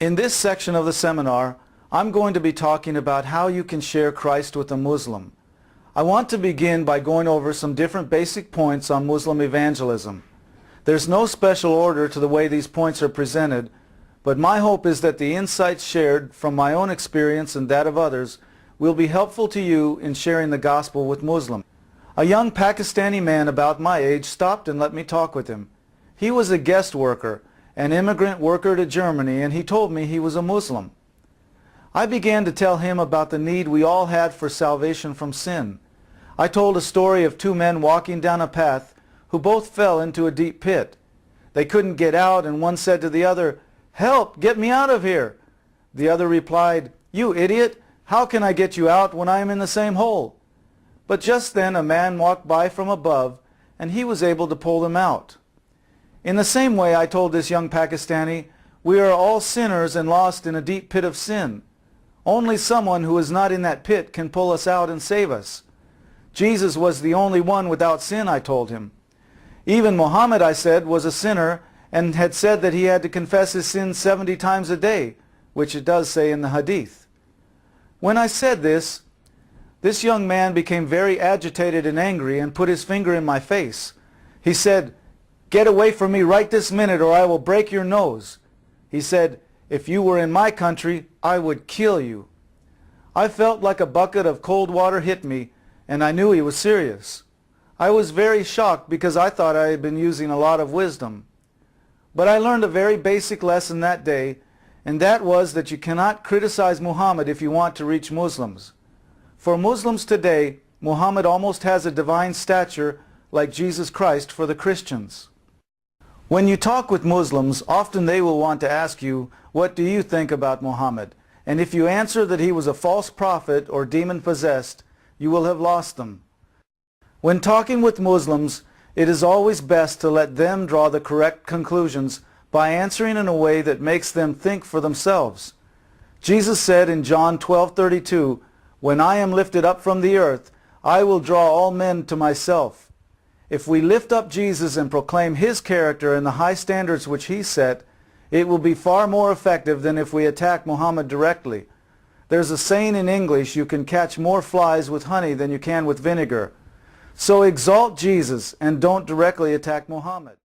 In this section of the seminar, I'm going to be talking about how you can share Christ with a Muslim. I want to begin by going over some different basic points on Muslim evangelism. There's no special order to the way these points are presented, but my hope is that the insights shared from my own experience and that of others will be helpful to you in sharing the gospel with Muslims. A young Pakistani man about my age stopped and let me talk with him. He was a guest worker, an immigrant worker to Germany, and he told me he was a Muslim. I began to tell him about the need we all had for salvation from sin. I told a story of two men walking down a path who both fell into a deep pit. They couldn't get out, and one said to the other, "Help, get me out of here." The other replied, "You idiot, how can I get you out when I am in the same hole?" But just then a man walked by from above, and he was able to pull them out. In the same way, I told this young Pakistani, we are all sinners and lost in a deep pit of sin. Only someone who is not in that pit can pull us out and save us. Jesus was the only one without sin, I told him. Even Muhammad, I said, was a sinner and had said that he had to confess his sins 70 times a day, which it does say in the Hadith. When I said this young man became very agitated and angry and put his finger in my face. He said, "Get away from me right this minute or I will break your nose." He said, "If you were in my country, I would kill you." I felt like a bucket of cold water hit me, and I knew he was serious. I was very shocked because I thought I had been using a lot of wisdom. But I learned a very basic lesson that day, and that was that you cannot criticize Muhammad if you want to reach Muslims. For Muslims today, Muhammad almost has a divine stature like Jesus Christ for the Christians. When you talk with Muslims, often they will want to ask you, "What do you think about Muhammad?" And if you answer that he was a false prophet or demon-possessed, you will have lost them. When talking with Muslims, it is always best to let them draw the correct conclusions by answering in a way that makes them think for themselves. Jesus said in John 12:32, "When I am lifted up from the earth, I will draw all men to myself." If we lift up Jesus and proclaim his character and the high standards which he set, it will be far more effective than if we attack Muhammad directly. There's a saying in English, you can catch more flies with honey than you can with vinegar. So exalt Jesus and don't directly attack Muhammad.